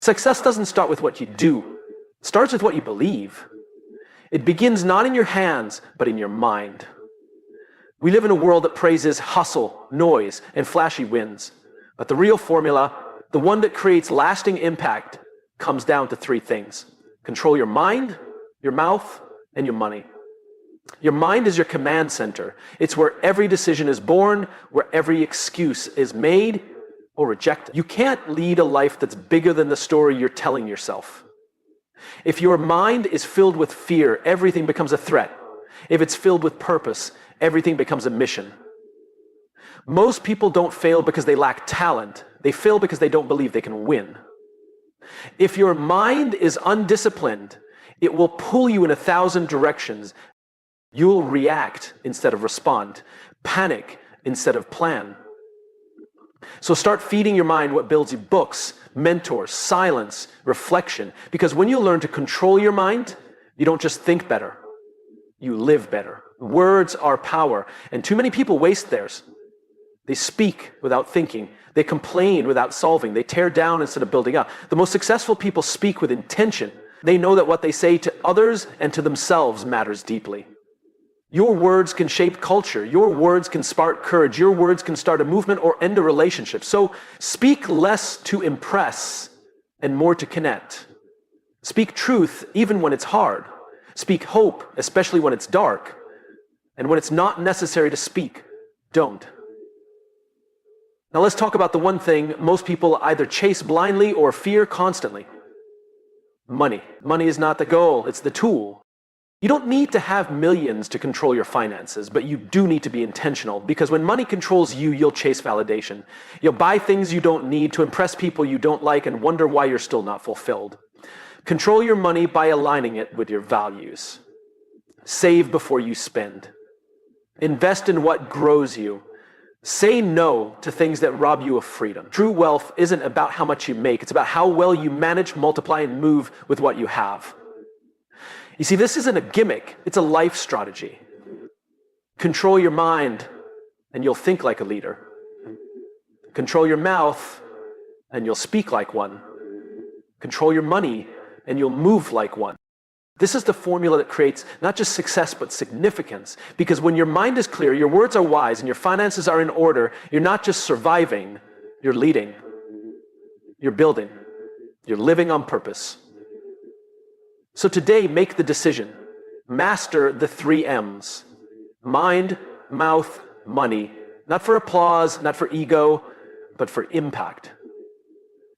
Success doesn't start with what you do. It starts with what you believe. It begins not in your hands, but in your mind. We live in a world that praises hustle, noise, and flashy wins. But the real formula, the one that creates lasting impact, comes down to three things. Control your mind, your mouth, and your money. Your mind is your command center. It's where every decision is born, where every excuse is made or rejected. You can't lead a life that's bigger than the story you're telling yourself. If your mind is filled with fear, everything becomes a threat. If it's filled with purpose, everything becomes a mission. Most people don't fail because they lack talent. They fail because they don't believe they can win. If your mind is undisciplined, it will pull you in 1,000 directions. You'll react instead of respond, panic instead of plan. So start feeding your mind what builds you: books, mentors, silence, reflection. Because when you learn to control your mind, you don't just think better, you live better. Words are power, and too many people waste theirs. They speak without thinking. They complain without solving. They tear down instead of building up. The most successful people speak with intention. They know that what they say to others and to themselves matters deeply. Your words can shape culture. Your words can spark courage. Your words can start a movement or end a relationship. So speak less to impress and more to connect. Speak truth even when it's hard. Speak hope, especially when it's dark. And when it's not necessary to speak, don't. Now let's talk about the one thing most people either chase blindly or fear constantly. Money. Money is not the goal, it's the tool. You don't need to have millions to control your finances, but you do need to be intentional, because when money controls you, you'll chase validation. You'll buy things you don't need to impress people you don't like and wonder why you're still not fulfilled. Control your money by aligning it with your values. Save before you spend. Invest in what grows you. Say no to things that rob you of freedom. True wealth isn't about how much you make. It's about how well you manage, multiply, and move with what you have. You see, this isn't a gimmick. It's a life strategy. Control your mind, and you'll think like a leader. Control your mouth, and you'll speak like one. Control your money, and you'll move like one. This is the formula that creates not just success, but significance. Because when your mind is clear, your words are wise, and your finances are in order, you're not just surviving, you're leading. You're building. You're living on purpose. So today, make the decision. Master the 3 M's. Mind, mouth, money. Not for applause, not for ego, but for impact.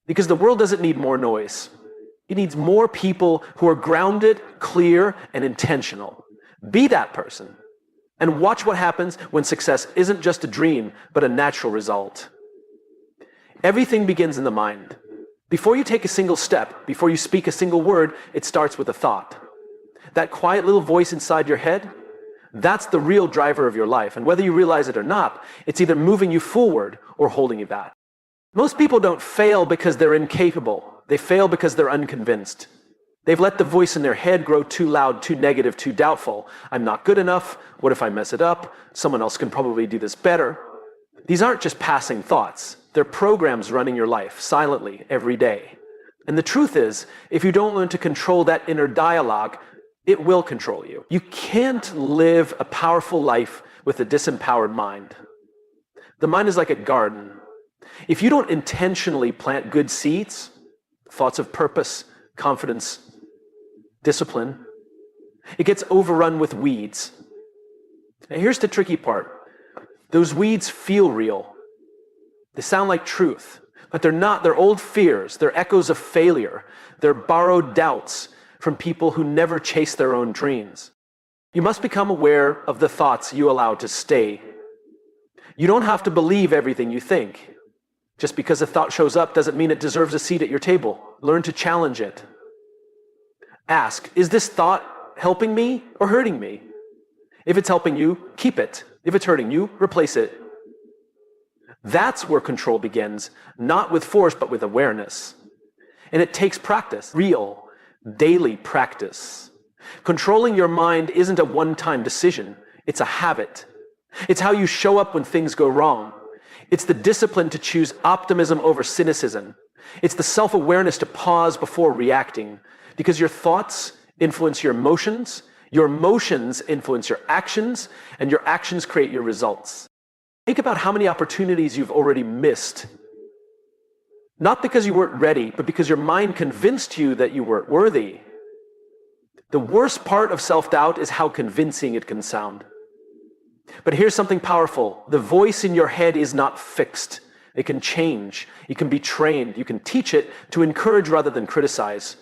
Because the world doesn't need more noise. It needs more people who are grounded, clear, and intentional. Be that person. And watch what happens when success isn't just a dream, but a natural result. Everything begins in the mind. Before you take a single step, before you speak a single word, it starts with a thought. That quiet little voice inside your head, that's the real driver of your life. And whether you realize it or not, it's either moving you forward or holding you back. Most people don't fail because they're incapable. They fail because they're unconvinced. They've let the voice in their head grow too loud, too negative, too doubtful. I'm not good enough. What if I mess it up? Someone else can probably do this better. These aren't just passing thoughts. They're programs running your life silently every day. And the truth is, if you don't learn to control that inner dialogue, it will control you. You can't live a powerful life with a disempowered mind. The mind is like a garden. If you don't intentionally plant good seeds, thoughts of purpose, confidence, discipline, it gets overrun with weeds. And here's the tricky part. Those weeds feel real. They sound like truth, but they're not. They're old fears. They're echoes of failure. They're borrowed doubts from people who never chase their own dreams. You must become aware of the thoughts you allow to stay. You don't have to believe everything you think. Just because a thought shows up doesn't mean it deserves a seat at your table. Learn to challenge it. Ask, is this thought helping me or hurting me? If it's helping you, keep it. If it's hurting you, replace it. That's where control begins, not with force, but with awareness. And it takes practice, real, daily practice. Controlling your mind isn't a one-time decision. It's a habit. It's how you show up when things go wrong. It's the discipline to choose optimism over cynicism, It's the self-awareness to pause before reacting, because your thoughts influence your emotions influence your actions, and your actions create your results. Think about how many opportunities you've already missed. Not because you weren't ready, but because your mind convinced you that you weren't worthy. The worst part of self-doubt is how convincing it can sound. But here's something powerful. The voice in your head is not fixed. It can change. It can be trained. You can teach it to encourage rather than criticize.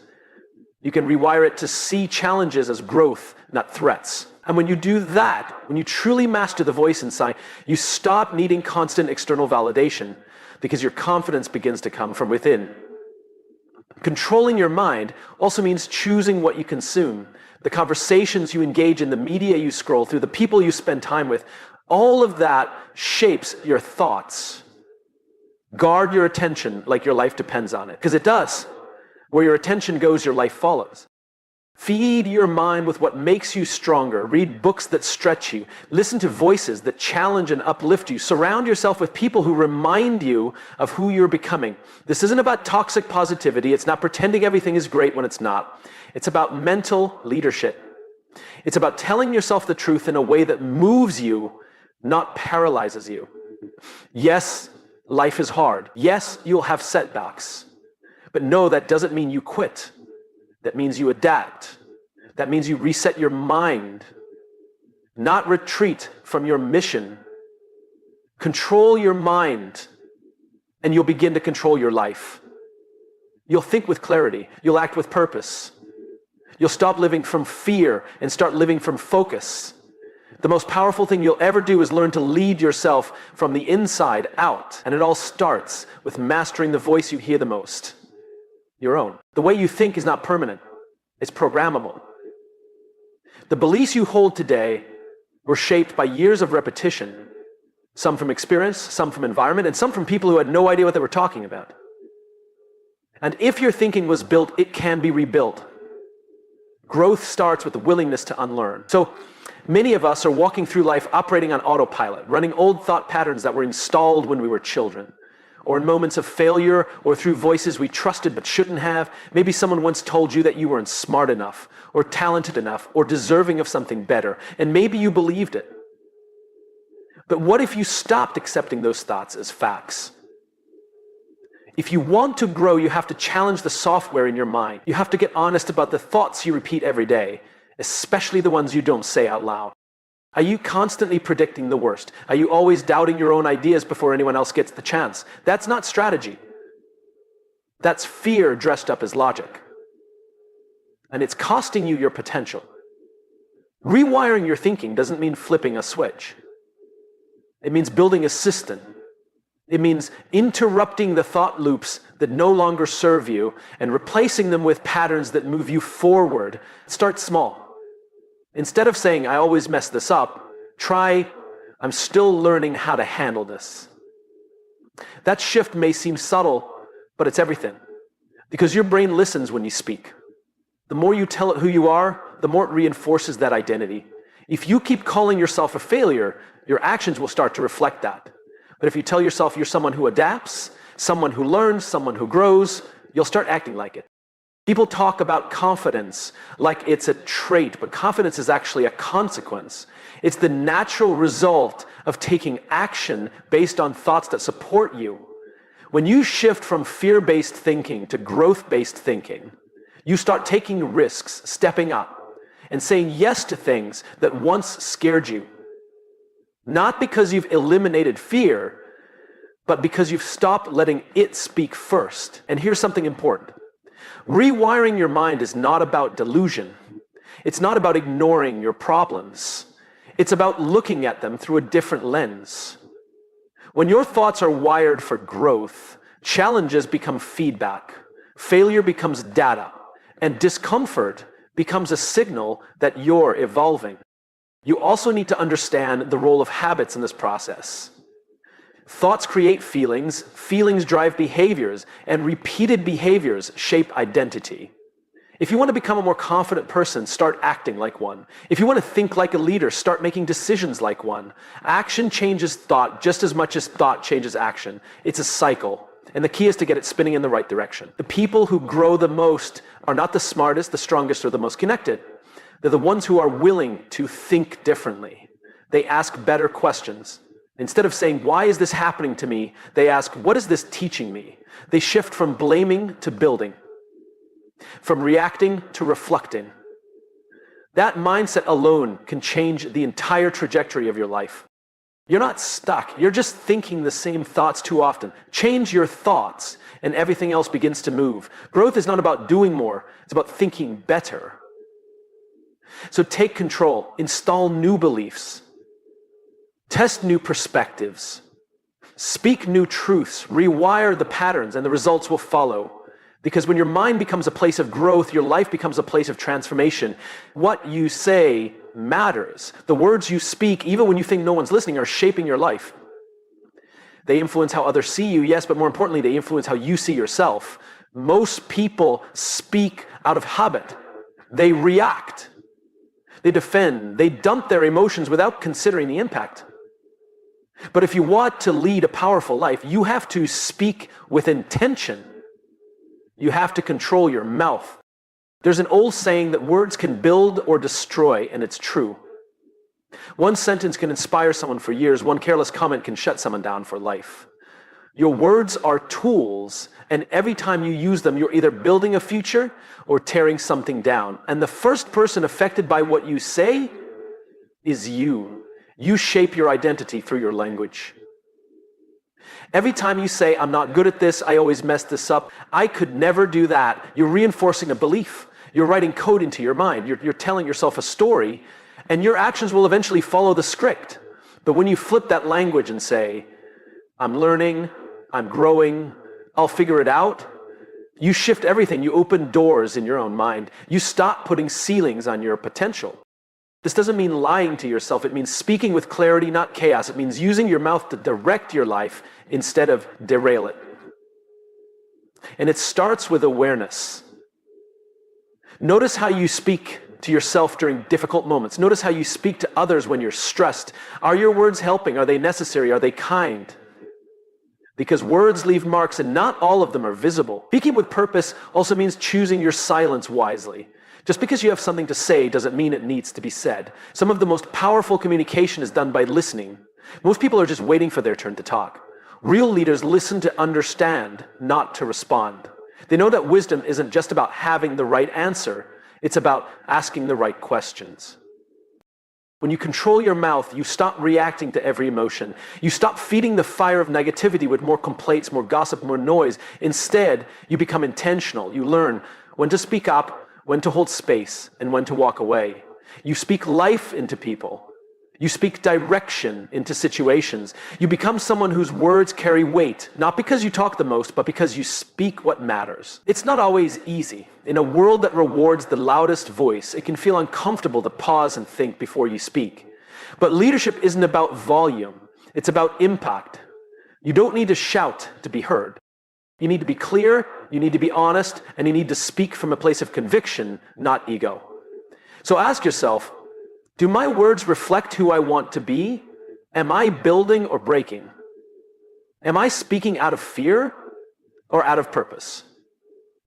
You can rewire it to see challenges as growth, not threats. And when you do that, when you truly master the voice inside, you stop needing constant external validation because your confidence begins to come from within. Controlling your mind also means choosing what you consume, the conversations you engage in, the media you scroll through, the people you spend time with. All of that shapes your thoughts. Guard your attention like your life depends on it, because it does. Where your attention goes, your life follows. Feed your mind with what makes you stronger. Read books that stretch you. Listen to voices that challenge and uplift you. Surround yourself with people who remind you of who you're becoming. This isn't about toxic positivity. It's not pretending everything is great when it's not. It's about mental leadership. It's about telling yourself the truth in a way that moves you, not paralyzes you. Yes, life is hard. Yes, you'll have setbacks. But no, that doesn't mean you quit. That means you adapt. That means you reset your mind, not retreat from your mission. Control your mind, and you'll begin to control your life. You'll think with clarity. You'll act with purpose. You'll stop living from fear and start living from focus. The most powerful thing you'll ever do is learn to lead yourself from the inside out. And it all starts with mastering the voice you hear the most. Your own. The way you think is not permanent. It's programmable. The beliefs you hold today were shaped by years of repetition, some from experience, some from environment, and some from people who had no idea what they were talking about. And if your thinking was built, it can be rebuilt. Growth starts with the willingness to unlearn. So many of us are walking through life operating on autopilot, running old thought patterns that were installed when we were children, or in moments of failure, or through voices we trusted but shouldn't have. Maybe someone once told you that you weren't smart enough, or talented enough, or deserving of something better, and maybe you believed it. But what if you stopped accepting those thoughts as facts? If you want to grow, you have to challenge the software in your mind. You have to get honest about the thoughts you repeat every day, especially the ones you don't say out loud. Are you constantly predicting the worst? Are you always doubting your own ideas before anyone else gets the chance? That's not strategy. That's fear dressed up as logic. And it's costing you your potential. Rewiring your thinking doesn't mean flipping a switch. It means building a system. It means interrupting the thought loops that no longer serve you and replacing them with patterns that move you forward. Start small. Instead of saying, I always mess this up, try, I'm still learning how to handle this. That shift may seem subtle, but it's everything. Because your brain listens when you speak. The more you tell it who you are, the more it reinforces that identity. If you keep calling yourself a failure, your actions will start to reflect that. But if you tell yourself you're someone who adapts, someone who learns, someone who grows, you'll start acting like it. People talk about confidence like it's a trait, but confidence is actually a consequence. It's the natural result of taking action based on thoughts that support you. When you shift from fear-based thinking to growth-based thinking, you start taking risks, stepping up, and saying yes to things that once scared you. Not because you've eliminated fear, but because you've stopped letting it speak first. And here's something important. Rewiring your mind is not about delusion. It's not about ignoring your problems. It's about looking at them through a different lens. When your thoughts are wired for growth, challenges become feedback, failure becomes data, and discomfort becomes a signal that you're evolving. You also need to understand the role of habits in this process. Thoughts create feelings, feelings drive behaviors, and repeated behaviors shape identity. If you want to become a more confident person, start acting like one. If you want to think like a leader, start making decisions like one. Action changes thought just as much as thought changes action. It's a cycle. And the key is to get it spinning in the right direction. The people who grow the most are not the smartest, the strongest, or the most connected. They're the ones who are willing to think differently. They ask better questions. Instead of saying, why is this happening to me? They ask, what is this teaching me? They shift from blaming to building, from reacting to reflecting. That mindset alone can change the entire trajectory of your life. You're not stuck. You're just thinking the same thoughts too often. Change your thoughts and everything else begins to move. Growth is not about doing more. It's about thinking better. So take control. Install new beliefs. Test new perspectives. Speak new truths. Rewire the patterns and the results will follow. Because when your mind becomes a place of growth, your life becomes a place of transformation. What you say matters. The words you speak, even when you think no one's listening, are shaping your life. They influence how others see you, yes, but more importantly, they influence how you see yourself. Most people speak out of habit. They react. They defend. They dump their emotions without considering the impact. But if you want to lead a powerful life, you have to speak with intention. You have to control your mouth. There's an old saying that words can build or destroy, and it's true. One sentence can inspire someone for years. One careless comment can shut someone down for life. Your words are tools, and every time you use them, you're either building a future or tearing something down. And the first person affected by what you say is you. You shape your identity through your language. Every time you say, I'm not good at this, I always mess this up, I could never do that, you're reinforcing a belief. You're writing code into your mind. You're telling yourself a story, and your actions will eventually follow the script. But when you flip that language and say, I'm learning, I'm growing, I'll figure it out, you shift everything. You open doors in your own mind. You stop putting ceilings on your potential. This doesn't mean lying to yourself. It means speaking with clarity, not chaos. It means using your mouth to direct your life instead of derail it. And it starts with awareness. Notice how you speak to yourself during difficult moments. Notice how you speak to others when you're stressed. Are your words helping? Are they necessary? Are they kind? Because words leave marks and not all of them are visible. Speaking with purpose also means choosing your silence wisely. Just because you have something to say doesn't mean it needs to be said. Some of the most powerful communication is done by listening. Most people are just waiting for their turn to talk. Real leaders listen to understand, not to respond. They know that wisdom isn't just about having the right answer. It's about asking the right questions. When you control your mouth, you stop reacting to every emotion. You stop feeding the fire of negativity with more complaints, more gossip, more noise. Instead, you become intentional. You learn when to speak up, when to hold space, and when to walk away. You speak life into people. You speak direction into situations. You become someone whose words carry weight, not because you talk the most, but because you speak what matters. It's not always easy. In a world that rewards the loudest voice, it can feel uncomfortable to pause and think before you speak. But leadership isn't about volume. It's about impact. You don't need to shout to be heard. You need to be clear, you need to be honest, and you need to speak from a place of conviction, not ego. So ask yourself, do my words reflect who I want to be? Am I building or breaking? Am I speaking out of fear or out of purpose?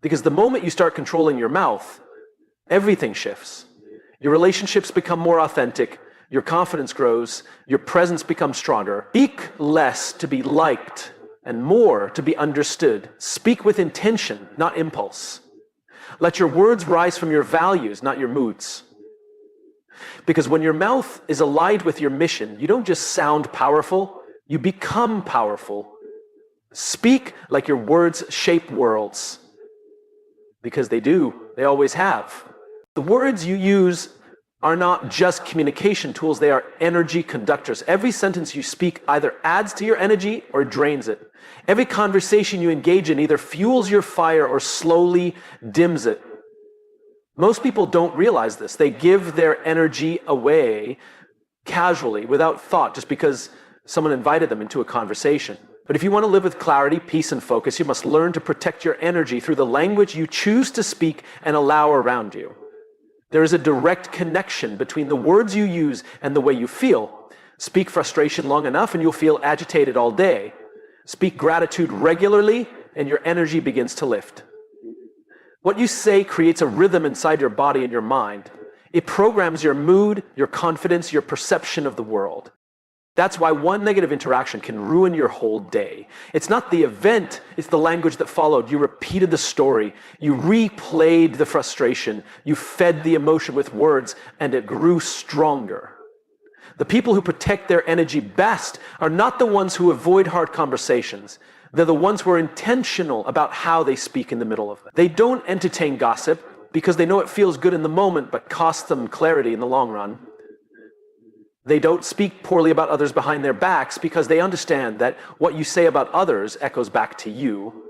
Because the moment you start controlling your mouth, everything shifts. Your relationships become more authentic, your confidence grows, your presence becomes stronger. Speak less to be liked and more to be understood. Speak with intention, not impulse. Let your words rise from your values, not your moods. Because when your mouth is aligned with your mission, you don't just sound powerful, you become powerful. Speak like your words shape worlds. Because they do, they always have. The words you use are not just communication tools, they are energy conductors. Every sentence you speak either adds to your energy or drains it. Every conversation you engage in either fuels your fire or slowly dims it. Most people don't realize this. They give their energy away casually, without thought, just because someone invited them into a conversation. But if you want to live with clarity, peace, and focus, you must learn to protect your energy through the language you choose to speak and allow around you. There is a direct connection between the words you use and the way you feel. Speak frustration long enough and you'll feel agitated all day. Speak gratitude regularly, and your energy begins to lift. What you say creates a rhythm inside your body and your mind. It programs your mood, your confidence, your perception of the world. That's why one negative interaction can ruin your whole day. It's not the event, it's the language that followed. You repeated the story, you replayed the frustration, you fed the emotion with words, and it grew stronger. The people who protect their energy best are not the ones who avoid hard conversations. They're the ones who are intentional about how they speak in the middle of them. They don't entertain gossip because they know it feels good in the moment but costs them clarity in the long run. They don't speak poorly about others behind their backs because they understand that what you say about others echoes back to you.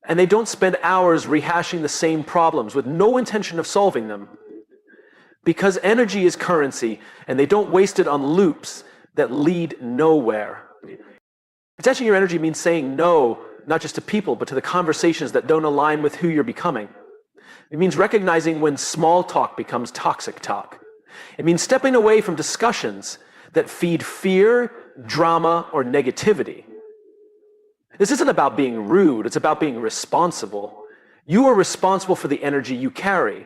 And they don't spend hours rehashing the same problems with no intention of solving them. Because energy is currency, and they don't waste it on loops that lead nowhere. Protecting your energy means saying no, not just to people, but to the conversations that don't align with who you're becoming. It means recognizing when small talk becomes toxic talk. It means stepping away from discussions that feed fear, drama, or negativity. This isn't about being rude, it's about being responsible. You are responsible for the energy you carry,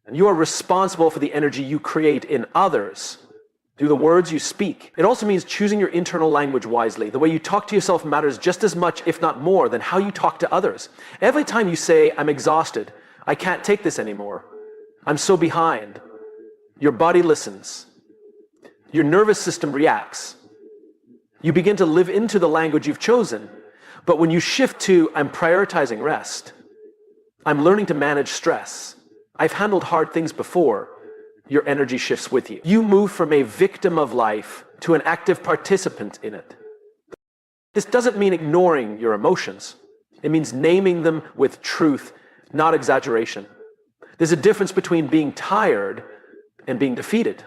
and you are responsible for the energy you create in others through the words you speak. It also means choosing your internal language wisely. The way you talk to yourself matters just as much, if not more, than how you talk to others. Every time you say, "I'm exhausted, I can't take this anymore, I'm so behind," your body listens. Your nervous system reacts. You begin to live into the language you've chosen. But when you shift to, "I'm prioritizing rest, I'm learning to manage stress, I've handled hard things before," your energy shifts with you. You move from a victim of life to an active participant in it. This doesn't mean ignoring your emotions. It means naming them with truth, not exaggeration. There's a difference between being tired and being defeated.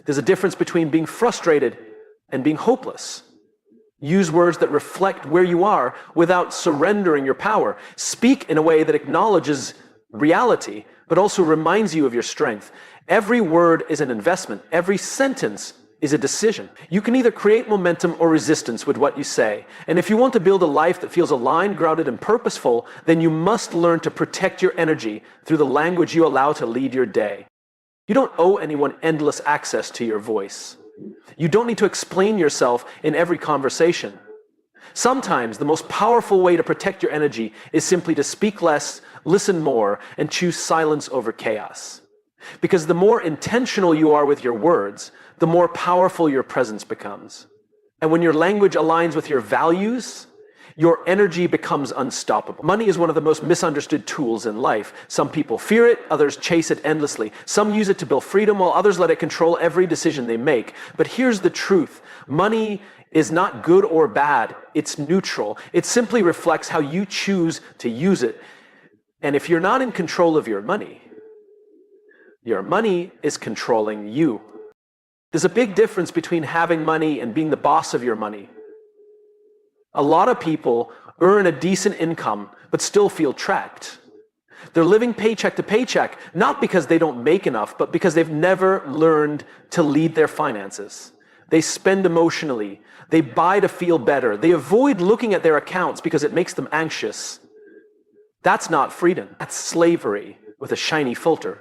There's a difference between being frustrated and being hopeless. Use words that reflect where you are without surrendering your power. Speak in a way that acknowledges reality, but also reminds you of your strength. Every word is an investment. Every sentence is a decision. You can either create momentum or resistance with what you say. And if you want to build a life that feels aligned, grounded, and purposeful, then you must learn to protect your energy through the language you allow to lead your day. You don't owe anyone endless access to your voice. You don't need to explain yourself in every conversation. Sometimes the most powerful way to protect your energy is simply to speak less, listen more, and choose silence over chaos. Because the more intentional you are with your words, the more powerful your presence becomes. And when your language aligns with your values, your energy becomes unstoppable. Money is one of the most misunderstood tools in life. Some people fear it, others chase it endlessly. Some use it to build freedom, while others let it control every decision they make. But here's the truth. Money is not good or bad. It's neutral. It simply reflects how you choose to use it. And if you're not in control of your money is controlling you. There's a big difference between having money and being the boss of your money. A lot of people earn a decent income, but still feel trapped. They're living paycheck to paycheck, not because they don't make enough, but because they've never learned to lead their finances. They spend emotionally. They buy to feel better. They avoid looking at their accounts because it makes them anxious. That's not freedom. That's slavery with a shiny filter.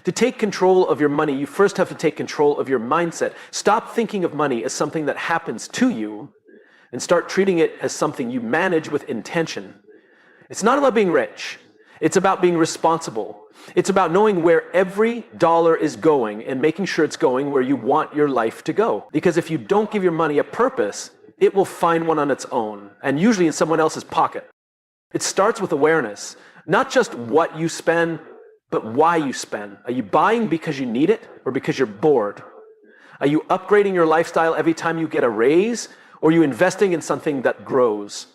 To take control of your money, you first have to take control of your mindset. Stop thinking of money as something that happens to you, and start treating it as something you manage with intention. It's not about being rich. It's about being responsible. It's about knowing where every dollar is going and making sure it's going where you want your life to go. Because if you don't give your money a purpose, it will find one on its own, and usually in someone else's pocket. It starts with awareness, not just what you spend, but why you spend. Are you buying because you need it or because you're bored? Are you upgrading your lifestyle every time you get a raise? Or are you investing in something that grows?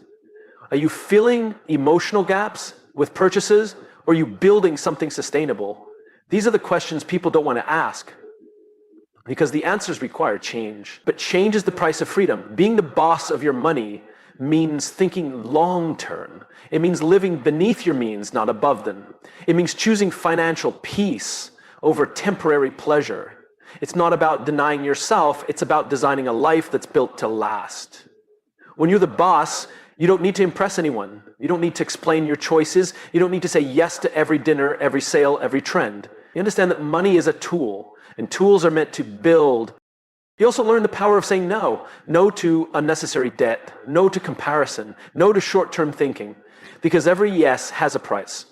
Are you filling emotional gaps with purchases, or are you building something sustainable? These are the questions people don't want to ask, because the answers require change. But change is the price of freedom. Being the boss of your money means thinking long-term. It means living beneath your means, not above them. It means choosing financial peace over temporary pleasure. It's not about denying yourself, it's about designing a life that's built to last. When you're the boss, you don't need to impress anyone. You don't need to explain your choices. You don't need to say yes to every dinner, every sale, every trend. You understand that money is a tool, and tools are meant to build. You also learn the power of saying no. No to unnecessary debt. No to comparison. No to short-term thinking. Because every yes has a price.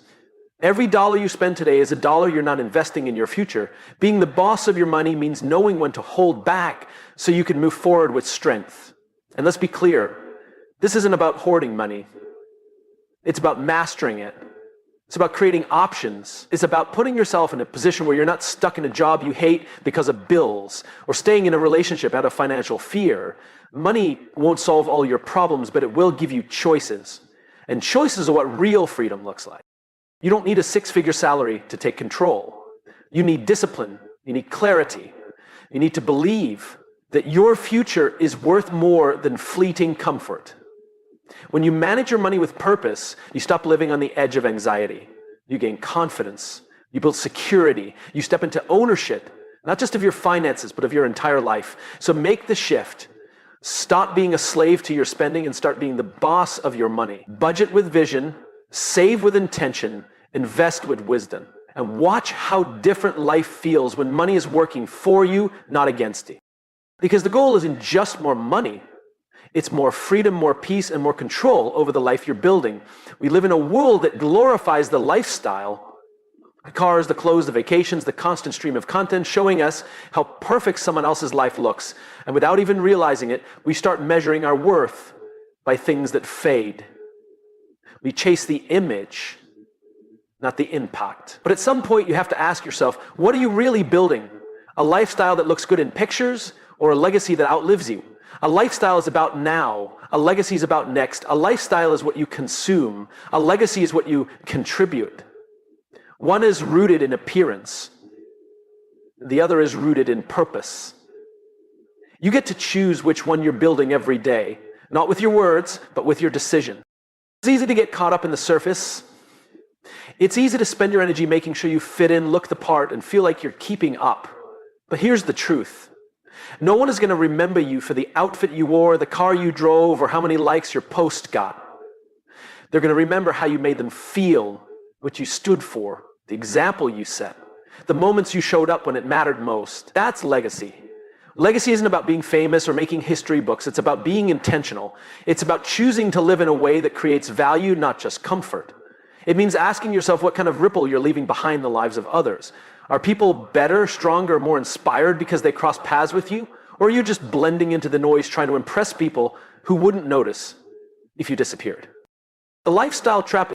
Every dollar you spend today is a dollar you're not investing in your future. Being the boss of your money means knowing when to hold back so you can move forward with strength. And let's be clear, this isn't about hoarding money. It's about mastering it. It's about creating options. It's about putting yourself in a position where you're not stuck in a job you hate because of bills, or staying in a relationship out of financial fear. Money won't solve all your problems, but it will give you choices. And choices are what real freedom looks like. You don't need a six-figure salary to take control. You need discipline. You need clarity. You need to believe that your future is worth more than fleeting comfort. When you manage your money with purpose, you stop living on the edge of anxiety. You gain confidence. You build security. You step into ownership, not just of your finances, but of your entire life. So make the shift. Stop being a slave to your spending and start being the boss of your money. Budget with vision, save with intention, invest with wisdom. And watch how different life feels when money is working for you, not against you. Because the goal isn't just more money. It's more freedom, more peace, and more control over the life you're building. We live in a world that glorifies the lifestyle, the cars, the clothes, the vacations, the constant stream of content, showing us how perfect someone else's life looks. And without even realizing it, we start measuring our worth by things that fade. We chase the image, not the impact. But at some point, you have to ask yourself, what are you really building? A lifestyle that looks good in pictures, or a legacy that outlives you? A lifestyle is about now. A legacy is about next. A lifestyle is what you consume. A legacy is what you contribute. One is rooted in appearance. The other is rooted in purpose. You get to choose which one you're building every day, not with your words, but with your decision. It's easy to get caught up in the surface. It's easy to spend your energy making sure you fit in, look the part, and feel like you're keeping up. But here's the truth. No one is going to remember you for the outfit you wore, the car you drove, or how many likes your post got. They're going to remember how you made them feel, what you stood for, the example you set, the moments you showed up when it mattered most. That's legacy. Legacy isn't about being famous or making history books. It's about being intentional. It's about choosing to live in a way that creates value, not just comfort. It means asking yourself what kind of ripple you're leaving behind in the lives of others. Are people better, stronger, more inspired because they cross paths with you? Or are you just blending into the noise trying to impress people who wouldn't notice if you disappeared? The lifestyle trap